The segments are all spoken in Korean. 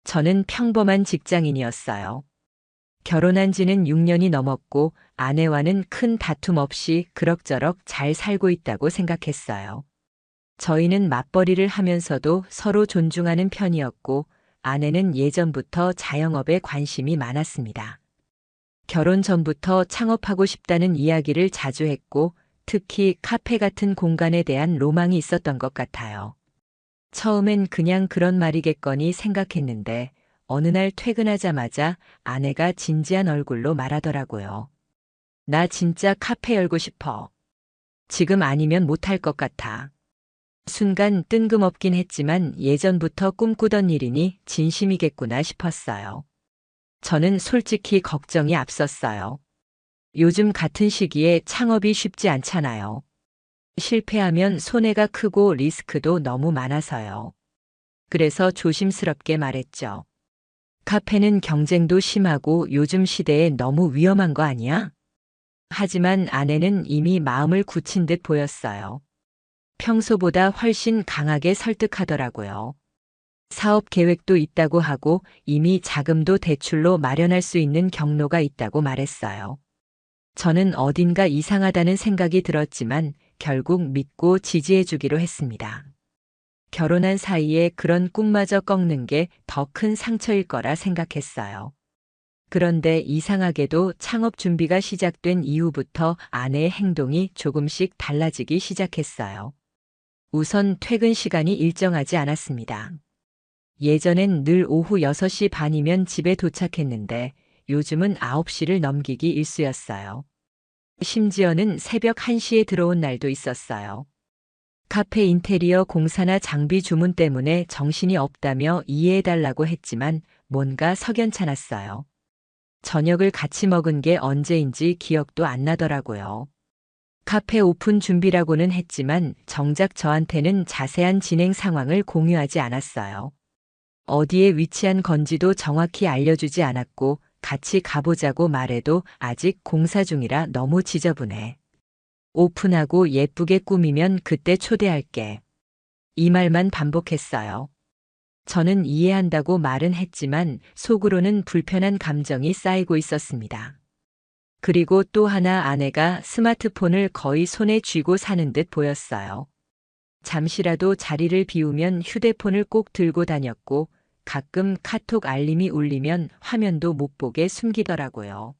저는 평범한 직장인이었어요. 결혼한 지는 6년이 넘었고 아내와는 큰 다툼 없이 그럭저럭 잘 살고 있다고 생각했어요. 저희는 맞벌이를 하면서도 서로 존중하는 편이었고 아내는 예전부터 자영업에 관심이 많았습니다. 결혼 전부터 창업하고 싶다는 이야기를 자주 했고 특히 카페 같은 공간에 대한 로망이 있었던 것 같아요. 처음엔 그냥 그런 말이겠거니 생각했는데 어느 날 퇴근하자마자 아내가 진지한 얼굴로 말하더라고요. 나 진짜 카페 열고 싶어. 지금 아니면 못할 것 같아. 순간 뜬금없긴 했지만 예전부터 꿈꾸던 일이니 진심이겠구나 싶었어요. 저는 솔직히 걱정이 앞섰어요. 요즘 같은 시기에 창업이 쉽지 않잖아요. 실패하면 손해가 크고 리스크도 너무 많아서요. 그래서 조심스럽게 말했죠. 카페는 경쟁도 심하고 요즘 시대에 너무 위험한 거 아니야? 하지만 아내는 이미 마음을 굳힌 듯 보였어요. 평소보다 훨씬 강하게 설득하더라고요. 사업 계획도 있다고 하고 이미 자금도 대출로 마련할 수 있는 경로가 있다고 말했어요. 저는 어딘가 이상하다는 생각이 들었지만 결국 믿고 지지해주기로 했습니다. 결혼한 사이에 그런 꿈마저 꺾는 게 더 큰 상처일 거라 생각했어요. 그런데 이상하게도 창업 준비가 시작된 이후부터 아내의 행동이 조금씩 달라지기 시작했어요. 우선 퇴근 시간이 일정하지 않았습니다. 예전엔 늘 오후 6시 반이면 집에 도착했는데 요즘은 9시를 넘기기 일쑤였어요. 심지어는 새벽 1시에 들어온 날도 있었어요. 카페 인테리어 공사나 장비 주문 때문에 정신이 없다며 이해해달라고 했지만 뭔가 석연찮았어요. 저녁을 같이 먹은 게 언제인지 기억도 안 나더라고요. 카페 오픈 준비라고는 했지만 정작 저한테는 자세한 진행 상황을 공유하지 않았어요. 어디에 위치한 건지도 정확히 알려주지 않았고 같이 가보자고 말해도 아직 공사 중이라 너무 지저분해. 오픈하고 예쁘게 꾸미면 그때 초대할게. 이 말만 반복했어요. 저는 이해한다고 말은 했지만 속으로는 불편한 감정이 쌓이고 있었습니다. 그리고 또 하나 아내가 스마트폰을 거의 손에 쥐고 사는 듯 보였어요. 잠시라도 자리를 비우면 휴대폰을 꼭 들고 다녔고 가끔 카톡 알림이 울리면 화면도 못 보게 숨기더라고요.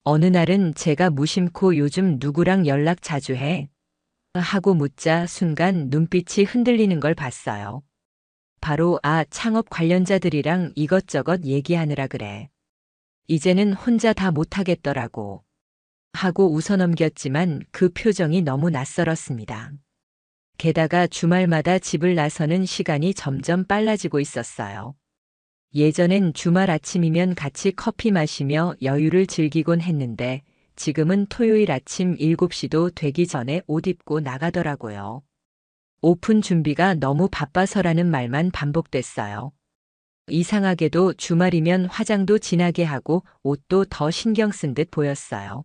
어느 날은 제가 무심코 요즘 누구랑 연락 자주 해? 하고 묻자 순간 눈빛이 흔들리는 걸 봤어요. 바로 창업 관련자들이랑 이것저것 얘기하느라 그래. 이제는 혼자 다 못하겠더라고. 하고 웃어넘겼지만 그 표정이 너무 낯설었습니다. 게다가 주말마다 집을 나서는 시간이 점점 빨라지고 있었어요. 예전엔 주말 아침이면 같이 커피 마시며 여유를 즐기곤 했는데 지금은 토요일 아침 7시도 되기 전에 옷 입고 나가더라고요. 오픈 준비가 너무 바빠서라는 말만 반복됐어요. 이상하게도 주말이면 화장도 진하게 하고 옷도 더 신경 쓴 듯 보였어요.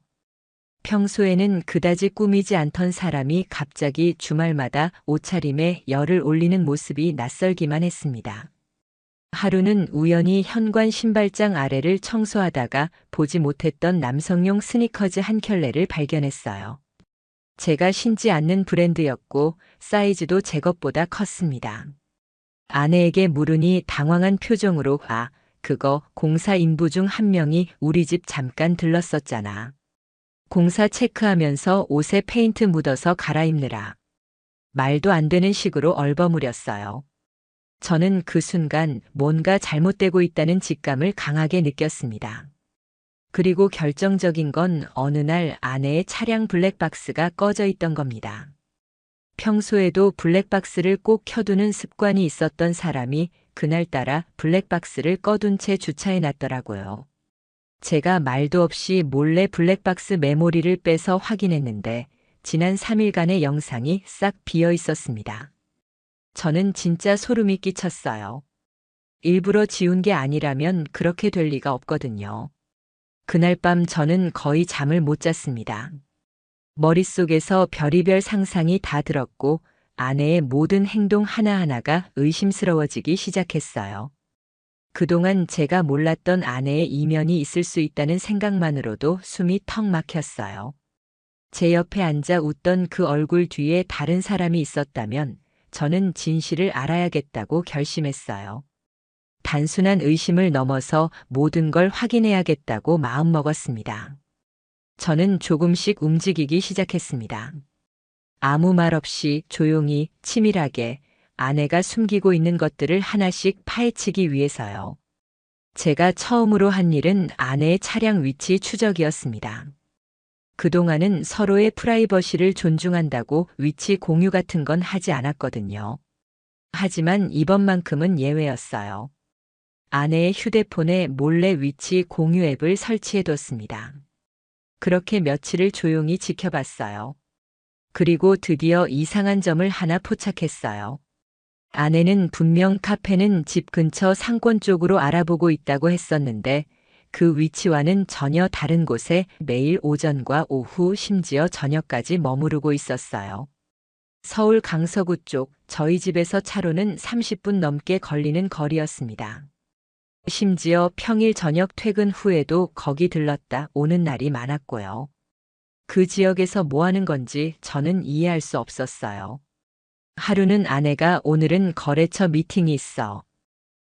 평소에는 그다지 꾸미지 않던 사람이 갑자기 주말마다 옷차림에 열을 올리는 모습이 낯설기만 했습니다. 하루는 우연히 현관 신발장 아래를 청소하다가 보지 못했던 남성용 스니커즈 한 켤레를 발견했어요. 제가 신지 않는 브랜드였고 사이즈도 제 것보다 컸습니다. 아내에게 물으니 당황한 표정으로 그거 공사 인부 중 한 명이 우리 집 잠깐 들렀었잖아. 공사 체크하면서 옷에 페인트 묻어서 갈아입느라. 말도 안 되는 식으로 얼버무렸어요. 저는 그 순간 뭔가 잘못되고 있다는 직감을 강하게 느꼈습니다. 그리고 결정적인 건 어느 날 아내의 차량 블랙박스가 꺼져 있던 겁니다. 평소에도 블랙박스를 꼭 켜두는 습관이 있었던 사람이 그날따라 블랙박스를 꺼둔 채 주차해 놨더라고요. 제가 말도 없이 몰래 블랙박스 메모리를 빼서 확인했는데 지난 3일간의 영상이 싹 비어 있었습니다. 저는 진짜 소름이 끼쳤어요. 일부러 지운 게 아니라면 그렇게 될 리가 없거든요. 그날 밤 저는 거의 잠을 못 잤습니다. 머릿속에서 별의별 상상이 다 들었고 아내의 모든 행동 하나하나가 의심스러워지기 시작했어요. 그동안 제가 몰랐던 아내의 이면이 있을 수 있다는 생각만으로도 숨이 턱 막혔어요. 제 옆에 앉아 웃던 그 얼굴 뒤에 다른 사람이 있었다면 저는 진실을 알아야겠다고 결심했어요. 단순한 의심을 넘어서 모든 걸 확인해야겠다고 마음먹었습니다. 저는 조금씩 움직이기 시작했습니다. 아무 말 없이 조용히 치밀하게 아내가 숨기고 있는 것들을 하나씩 파헤치기 위해서요. 제가 처음으로 한 일은 아내의 차량 위치 추적이었습니다. 그동안은 서로의 프라이버시를 존중한다고 위치 공유 같은 건 하지 않았거든요. 하지만 이번만큼은 예외였어요. 아내의 휴대폰에 몰래 위치 공유 앱을 설치해뒀습니다. 그렇게 며칠을 조용히 지켜봤어요. 그리고 드디어 이상한 점을 하나 포착했어요. 아내는 분명 카페는 집 근처 상권 쪽으로 알아보고 있다고 했었는데 그 위치와는 전혀 다른 곳에 매일 오전과 오후 심지어 저녁까지 머무르고 있었어요. 서울 강서구 쪽 저희 집에서 차로는 30분 넘게 걸리는 거리였습니다. 심지어 평일 저녁 퇴근 후에도 거기 들렀다 오는 날이 많았고요. 그 지역에서 뭐 하는 건지 저는 이해할 수 없었어요. 하루는 아내가 오늘은 거래처 미팅이 있어.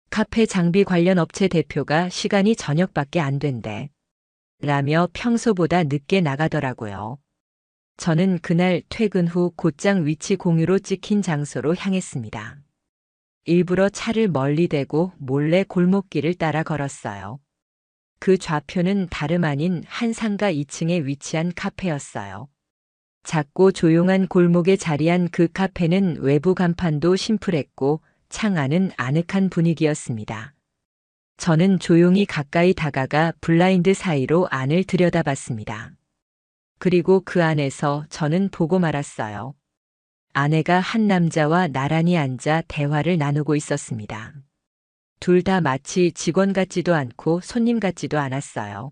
카페 장비 관련 업체 대표가 시간이 저녁밖에 안 된대. 라며 평소보다 늦게 나가더라고요. 저는 그날 퇴근 후 곧장 위치 공유로 찍힌 장소로 향했습니다. 일부러 차를 멀리 대고 몰래 골목길을 따라 걸었어요. 그 좌표는 다름 아닌 한 상가 2층에 위치한 카페였어요. 작고 조용한 골목에 자리한 그 카페는 외부 간판도 심플했고 창 안은 아늑한 분위기였습니다. 저는 조용히 가까이 다가가 블라인드 사이로 안을 들여다봤습니다. 그리고 그 안에서 저는 보고 말았어요. 아내가 한 남자와 나란히 앉아 대화를 나누고 있었습니다. 둘 다 마치 직원 같지도 않고 손님 같지도 않았어요.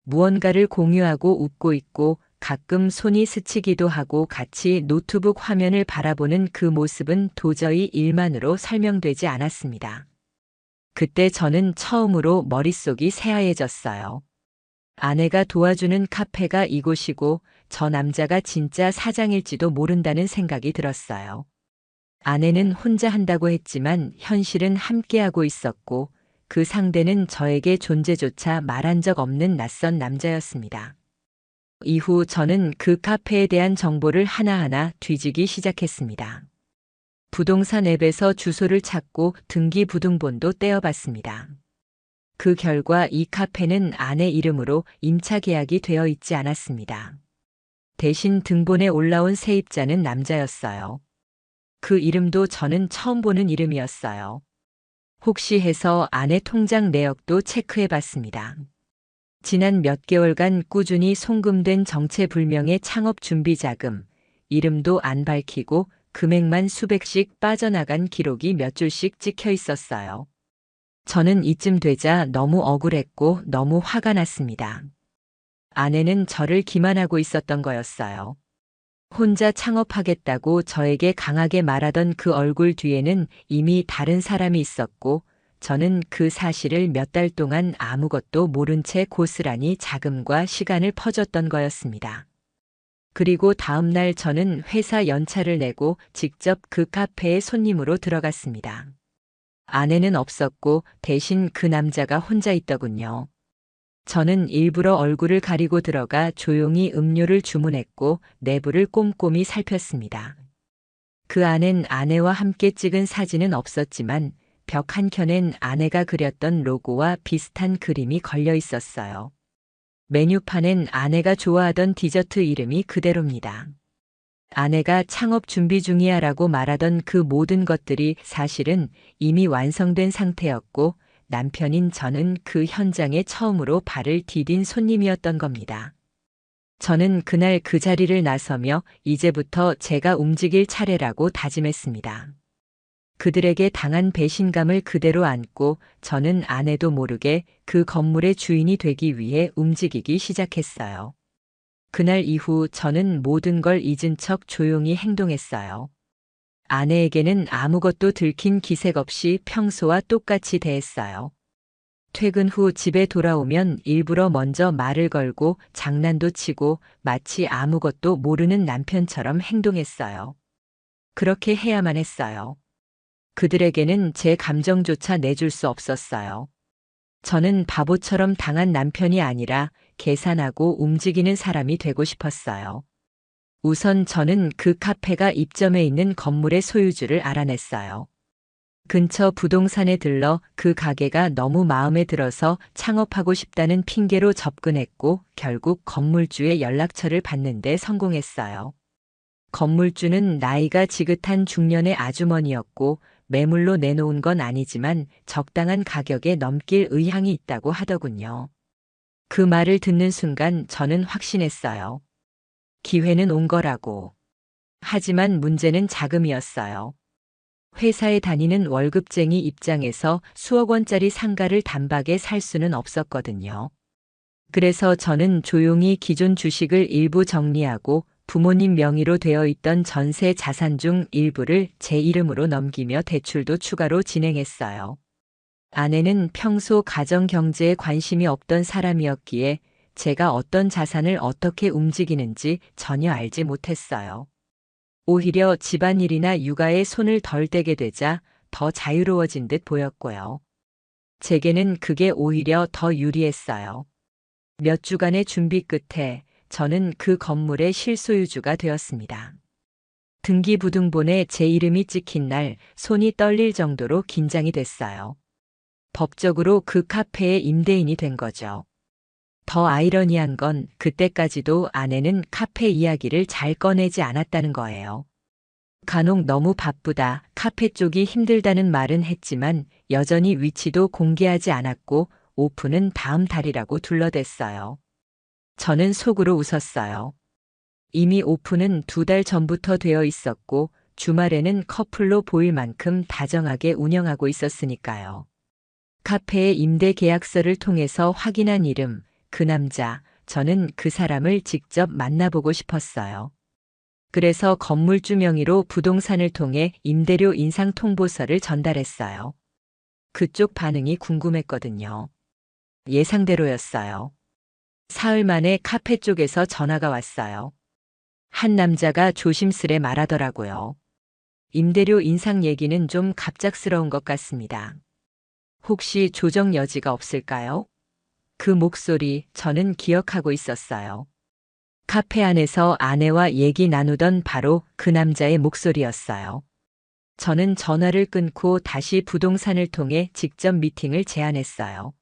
무언가를 공유하고 웃고 있고 가끔 손이 스치기도 하고 같이 노트북 화면을 바라보는 그 모습은 도저히 일만으로 설명되지 않았습니다. 그때 저는 처음으로 머릿속이 새하얘졌어요. 아내가 도와주는 카페가 이곳이고 저 남자가 진짜 사장일지도 모른다는 생각이 들었어요. 아내는 혼자 한다고 했지만 현실은 함께하고 있었고 그 상대는 저에게 존재조차 말한 적 없는 낯선 남자였습니다. 이후 저는 그 카페에 대한 정보를 하나하나 뒤지기 시작했습니다. 부동산 앱에서 주소를 찾고 등기부등본도 떼어봤습니다. 그 결과 이 카페는 아내 이름으로 임차 계약이 되어 있지 않았습니다. 대신 등본에 올라온 세입자는 남자였어요. 그 이름도 저는 처음 보는 이름이었어요. 혹시 해서 아내 통장 내역도 체크해봤습니다. 지난 몇 개월간 꾸준히 송금된 정체불명의 창업 준비 자금, 이름도 안 밝히고 금액만 수백씩 빠져나간 기록이 몇 줄씩 찍혀 있었어요. 저는 이쯤 되자 너무 억울했고 너무 화가 났습니다. 아내는 저를 기만하고 있었던 거였어요. 혼자 창업하겠다고 저에게 강하게 말하던 그 얼굴 뒤에는 이미 다른 사람이 있었고 저는 그 사실을 몇 달 동안 아무것도 모른 채 고스란히 자금과 시간을 퍼줬던 거였습니다. 그리고 다음 날 저는 회사 연차를 내고 직접 그 카페에 손님으로 들어갔습니다. 아내는 없었고 대신 그 남자가 혼자 있더군요. 저는 일부러 얼굴을 가리고 들어가 조용히 음료를 주문했고 내부를 꼼꼼히 살폈습니다. 그 안엔 아내와 함께 찍은 사진은 없었지만 벽 한켠엔 아내가 그렸던 로고와 비슷한 그림이 걸려 있었어요. 메뉴판엔 아내가 좋아하던 디저트 이름이 그대로입니다. 아내가 창업 준비 중이야라고 말하던 그 모든 것들이 사실은 이미 완성된 상태였고 남편인 저는 그 현장에 처음으로 발을 디딘 손님이었던 겁니다. 저는 그날 그 자리를 나서며 이제부터 제가 움직일 차례라고 다짐했습니다. 그들에게 당한 배신감을 그대로 안고 저는 아내도 모르게 그 건물의 주인이 되기 위해 움직이기 시작했어요. 그날 이후 저는 모든 걸 잊은 척 조용히 행동했어요. 아내에게는 아무것도 들킨 기색 없이 평소와 똑같이 대했어요. 퇴근 후 집에 돌아오면 일부러 먼저 말을 걸고 장난도 치고 마치 아무것도 모르는 남편처럼 행동했어요. 그렇게 해야만 했어요. 그들에게는 제 감정조차 내줄 수 없었어요. 저는 바보처럼 당한 남편이 아니라 계산하고 움직이는 사람이 되고 싶었어요. 우선 저는 그 카페가 입점해 있는 건물의 소유주를 알아냈어요. 근처 부동산에 들러 그 가게가 너무 마음에 들어서 창업하고 싶다는 핑계로 접근했고 결국 건물주의 연락처를 받는데 성공했어요. 건물주는 나이가 지긋한 중년의 아주머니였고 매물로 내놓은 건 아니지만 적당한 가격에 넘길 의향이 있다고 하더군요. 그 말을 듣는 순간 저는 확신했어요. 기회는 온 거라고. 하지만 문제는 자금이었어요. 회사에 다니는 월급쟁이 입장에서 수억 원짜리 상가를 단박에 살 수는 없었거든요. 그래서 저는 조용히 기존 주식을 일부 정리하고 부모님 명의로 되어 있던 전세 자산 중 일부를 제 이름으로 넘기며 대출도 추가로 진행했어요. 아내는 평소 가정 경제에 관심이 없던 사람이었기에 제가 어떤 자산을 어떻게 움직이는지 전혀 알지 못했어요. 오히려 집안일이나 육아에 손을 덜 대게 되자 더 자유로워진 듯 보였고요. 제게는 그게 오히려 더 유리했어요. 몇 주간의 준비 끝에 저는 그 건물의 실소유주가 되었습니다. 등기부등본에 제 이름이 찍힌 날 손이 떨릴 정도로 긴장이 됐어요. 법적으로 그 카페의 임대인이 된 거죠. 더 아이러니한 건 그때까지도 아내는 카페 이야기를 잘 꺼내지 않았다는 거예요. 간혹 너무 바쁘다, 카페 쪽이 힘들다는 말은 했지만 여전히 위치도 공개하지 않았고 오픈은 다음 달이라고 둘러댔어요. 저는 속으로 웃었어요. 이미 오픈은 2달 전부터 되어 있었고 주말에는 커플로 보일 만큼 다정하게 운영하고 있었으니까요. 카페의 임대 계약서를 통해서 확인한 이름, 그 남자, 저는 그 사람을 직접 만나보고 싶었어요. 그래서 건물주 명의로 부동산을 통해 임대료 인상 통보서를 전달했어요. 그쪽 반응이 궁금했거든요. 예상대로였어요. 사흘 만에 카페 쪽에서 전화가 왔어요. 한 남자가 조심스레 말하더라고요. 임대료 인상 얘기는 좀 갑작스러운 것 같습니다. 혹시 조정 여지가 없을까요? 그 목소리 저는 기억하고 있었어요. 카페 안에서 아내와 얘기 나누던 바로 그 남자의 목소리였어요. 저는 전화를 끊고 다시 부동산을 통해 직접 미팅을 제안했어요.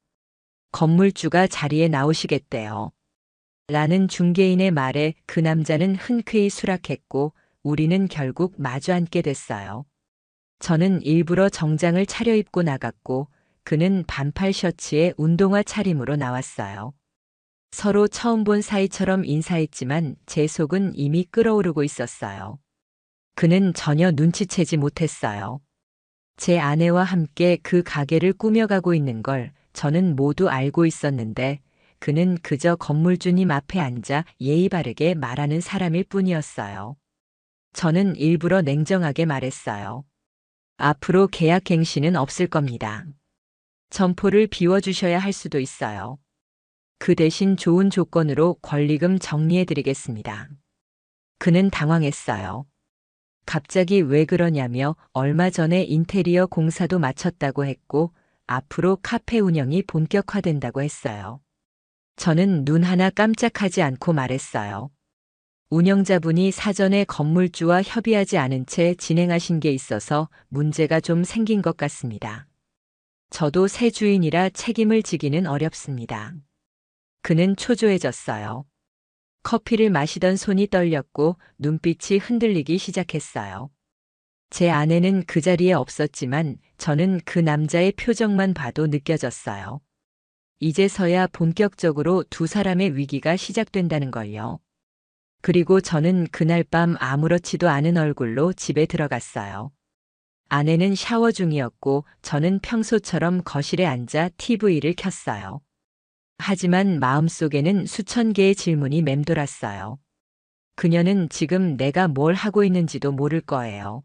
건물주가 자리에 나오시겠대요. 라는 중개인의 말에 그 남자는 흔쾌히 수락했고 우리는 결국 마주 앉게 됐어요. 저는 일부러 정장을 차려입고 나갔고 그는 반팔 셔츠에 운동화 차림으로 나왔어요. 서로 처음 본 사이처럼 인사했지만 제 속은 이미 끓어오르고 있었어요. 그는 전혀 눈치채지 못했어요. 제 아내와 함께 그 가게를 꾸며가고 있는 걸 저는 모두 알고 있었는데 그는 그저 건물주님 앞에 앉아 예의 바르게 말하는 사람일 뿐이었어요. 저는 일부러 냉정하게 말했어요. 앞으로 계약 갱신은 없을 겁니다. 점포를 비워주셔야 할 수도 있어요. 그 대신 좋은 조건으로 권리금 정리해드리겠습니다. 그는 당황했어요. 갑자기 왜 그러냐며 얼마 전에 인테리어 공사도 마쳤다고 했고 앞으로 카페 운영이 본격화된다고 했어요. 저는 눈 하나 깜짝하지 않고 말했어요. 운영자분이 사전에 건물주와 협의하지 않은 채 진행하신 게 있어서 문제가 좀 생긴 것 같습니다. 저도 새 주인이라 책임을 지기는 어렵습니다. 그는 초조해졌어요. 커피를 마시던 손이 떨렸고 눈빛이 흔들리기 시작했어요. 제 아내는 그 자리에 없었지만 저는 그 남자의 표정만 봐도 느껴졌어요. 이제서야 본격적으로 두 사람의 위기가 시작된다는 걸요. 그리고 저는 그날 밤 아무렇지도 않은 얼굴로 집에 들어갔어요. 아내는 샤워 중이었고 저는 평소처럼 거실에 앉아 TV를 켰어요. 하지만 마음속에는 수천 개의 질문이 맴돌았어요. 그녀는 지금 내가 뭘 하고 있는지도 모를 거예요.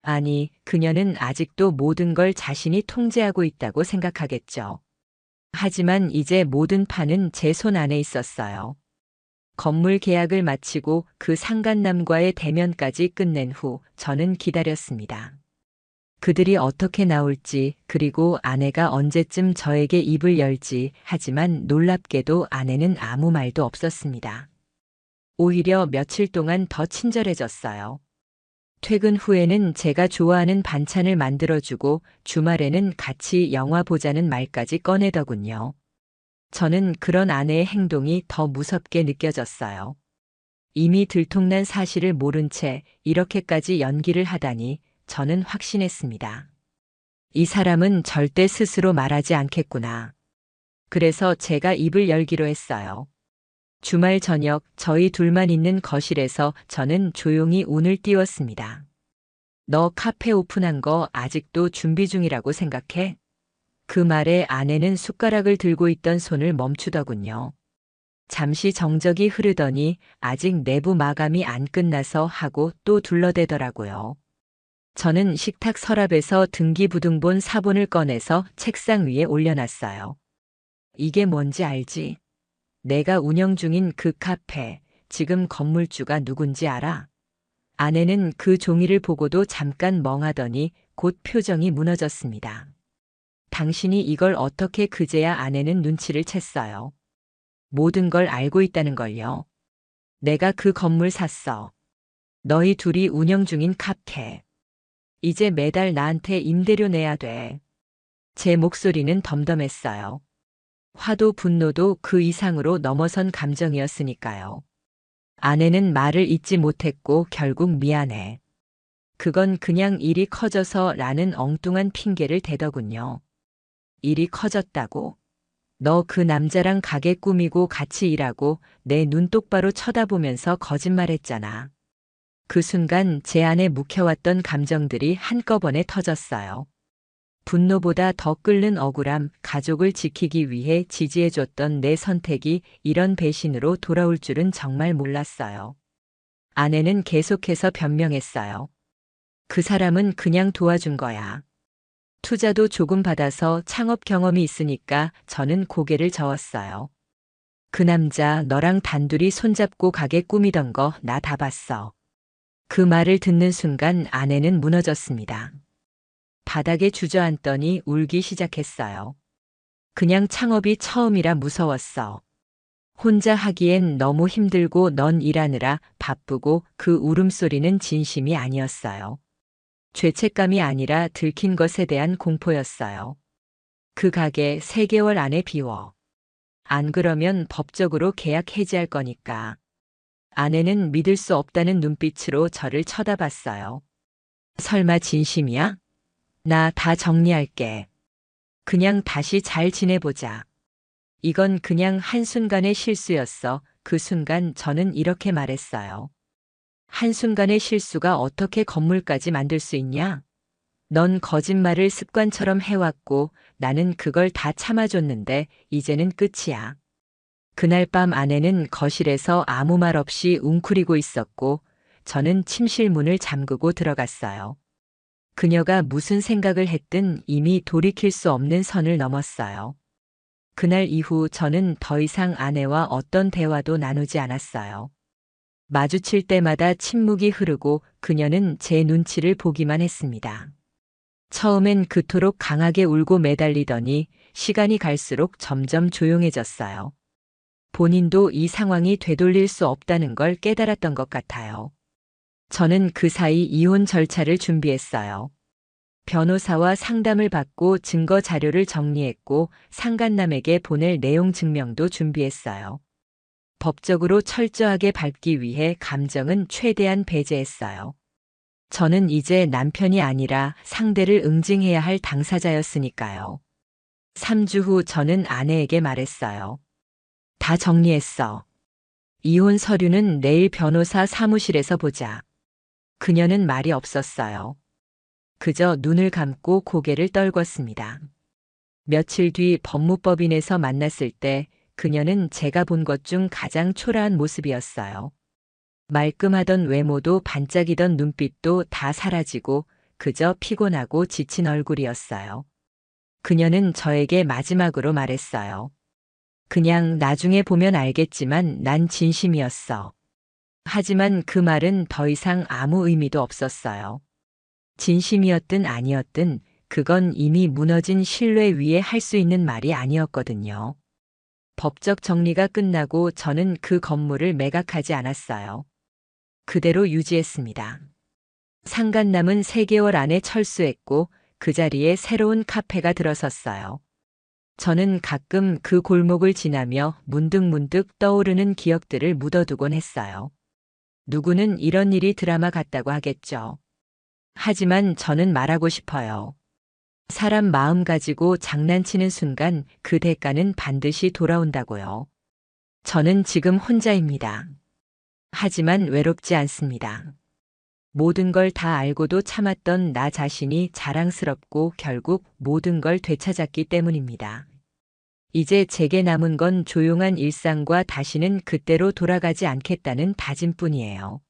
아니, 그녀는 아직도 모든 걸 자신이 통제하고 있다고 생각하겠죠. 하지만 이제 모든 판은 제 손 안에 있었어요. 건물 계약을 마치고 그 상간남과의 대면까지 끝낸 후 저는 기다렸습니다. 그들이 어떻게 나올지, 그리고 아내가 언제쯤 저에게 입을 열지. 하지만 놀랍게도 아내는 아무 말도 없었습니다. 오히려 며칠 동안 더 친절해졌어요. 퇴근 후에는 제가 좋아하는 반찬을 만들어주고 주말에는 같이 영화 보자는 말까지 꺼내더군요. 저는 그런 아내의 행동이 더 무섭게 느껴졌어요. 이미 들통난 사실을 모른 채 이렇게까지 연기를 하다니 저는 확신했습니다. 이 사람은 절대 스스로 말하지 않겠구나. 그래서 제가 입을 열기로 했어요. 주말 저녁 저희 둘만 있는 거실에서 저는 조용히 운을 띄웠습니다. 너 카페 오픈한 거 아직도 준비 중이라고 생각해? 그 말에 아내는 숟가락을 들고 있던 손을 멈추더군요. 잠시 정적이 흐르더니 아직 내부 마감이 안 끝나서 하고 또 둘러대더라고요. 저는 식탁 서랍에서 등기부등본 사본을 꺼내서 책상 위에 올려놨어요. 이게 뭔지 알지? 내가 운영 중인 그 카페, 지금 건물주가 누군지 알아? 아내는 그 종이를 보고도 잠깐 멍하더니 곧 표정이 무너졌습니다. 당신이 이걸 어떻게 그제야 아내는 눈치를 챘어요. 모든 걸 알고 있다는 걸요. 내가 그 건물 샀어. 너희 둘이 운영 중인 카페. 이제 매달 나한테 임대료 내야 돼. 제 목소리는 덤덤했어요. 화도 분노도 그 이상으로 넘어선 감정이었으니까요. 아내는 말을 잇지 못했고 결국 미안해. 그건 그냥 일이 커져서 라는 엉뚱한 핑계를 대더군요. 일이 커졌다고? 너 그 남자랑 가게 꾸미고 같이 일하고 내 눈 똑바로 쳐다보면서 거짓말했잖아. 그 순간 제 안에 묵혀왔던 감정들이 한꺼번에 터졌어요. 분노보다 더 끓는 억울함, 가족을 지키기 위해 지지해줬던 내 선택이 이런 배신으로 돌아올 줄은 정말 몰랐어요. 아내는 계속해서 변명했어요. 그 사람은 그냥 도와준 거야. 투자도 조금 받아서 창업 경험이 있으니까. 저는 고개를 저었어요. 그 남자 너랑 단둘이 손잡고 가게 꾸미던 거 나 다 봤어. 그 말을 듣는 순간 아내는 무너졌습니다. 바닥에 주저앉더니 울기 시작했어요. 그냥 창업이 처음이라 무서웠어. 혼자 하기엔 너무 힘들고 넌 일하느라 바쁘고. 그 울음소리는 진심이 아니었어요. 죄책감이 아니라 들킨 것에 대한 공포였어요. 그 가게 3개월 안에 비워. 안 그러면 법적으로 계약 해지할 거니까. 아내는 믿을 수 없다는 눈빛으로 저를 쳐다봤어요. 설마 진심이야? 나 다 정리할게. 그냥 다시 잘 지내보자. 이건 그냥 한순간의 실수였어. 그 순간 저는 이렇게 말했어요. 한순간의 실수가 어떻게 건물까지 만들 수 있냐? 넌 거짓말을 습관처럼 해왔고 나는 그걸 다 참아줬는데 이제는 끝이야. 그날 밤 아내는 거실에서 아무 말 없이 웅크리고 있었고 저는 침실 문을 잠그고 들어갔어요. 그녀가 무슨 생각을 했든 이미 돌이킬 수 없는 선을 넘었어요. 그날 이후 저는 더 이상 아내와 어떤 대화도 나누지 않았어요. 마주칠 때마다 침묵이 흐르고 그녀는 제 눈치를 보기만 했습니다. 처음엔 그토록 강하게 울고 매달리더니 시간이 갈수록 점점 조용해졌어요. 본인도 이 상황이 되돌릴 수 없다는 걸 깨달았던 것 같아요. 저는 그 사이 이혼 절차를 준비했어요. 변호사와 상담을 받고 증거 자료를 정리했고 상간남에게 보낼 내용 증명도 준비했어요. 법적으로 철저하게 밟기 위해 감정은 최대한 배제했어요. 저는 이제 남편이 아니라 상대를 응징해야 할 당사자였으니까요. 3주 후 저는 아내에게 말했어요. 다 정리했어. 이혼 서류는 내일 변호사 사무실에서 보자. 그녀는 말이 없었어요. 그저 눈을 감고 고개를 떨궜습니다. 며칠 뒤 법무법인에서 만났을 때 그녀는 제가 본 것 중 가장 초라한 모습이었어요. 말끔하던 외모도 반짝이던 눈빛도 다 사라지고 그저 피곤하고 지친 얼굴이었어요. 그녀는 저에게 마지막으로 말했어요. 그냥 나중에 보면 알겠지만 난 진심이었어. 하지만 그 말은 더 이상 아무 의미도 없었어요. 진심이었든 아니었든 그건 이미 무너진 신뢰 위에 할 수 있는 말이 아니었거든요. 법적 정리가 끝나고 저는 그 건물을 매각하지 않았어요. 그대로 유지했습니다. 상간남은 3개월 안에 철수했고 그 자리에 새로운 카페가 들어섰어요. 저는 가끔 그 골목을 지나며 문득문득 떠오르는 기억들을 묻어두곤 했어요. 누구는 이런 일이 드라마 같다고 하겠죠. 하지만 저는 말하고 싶어요. 사람 마음 가지고 장난치는 순간 그 대가는 반드시 돌아온다고요. 저는 지금 혼자입니다. 하지만 외롭지 않습니다. 모든 걸 다 알고도 참았던 나 자신이 자랑스럽고 결국 모든 걸 되찾았기 때문입니다. 이제 제게 남은 건 조용한 일상과 다시는 그때로 돌아가지 않겠다는 다짐뿐이에요.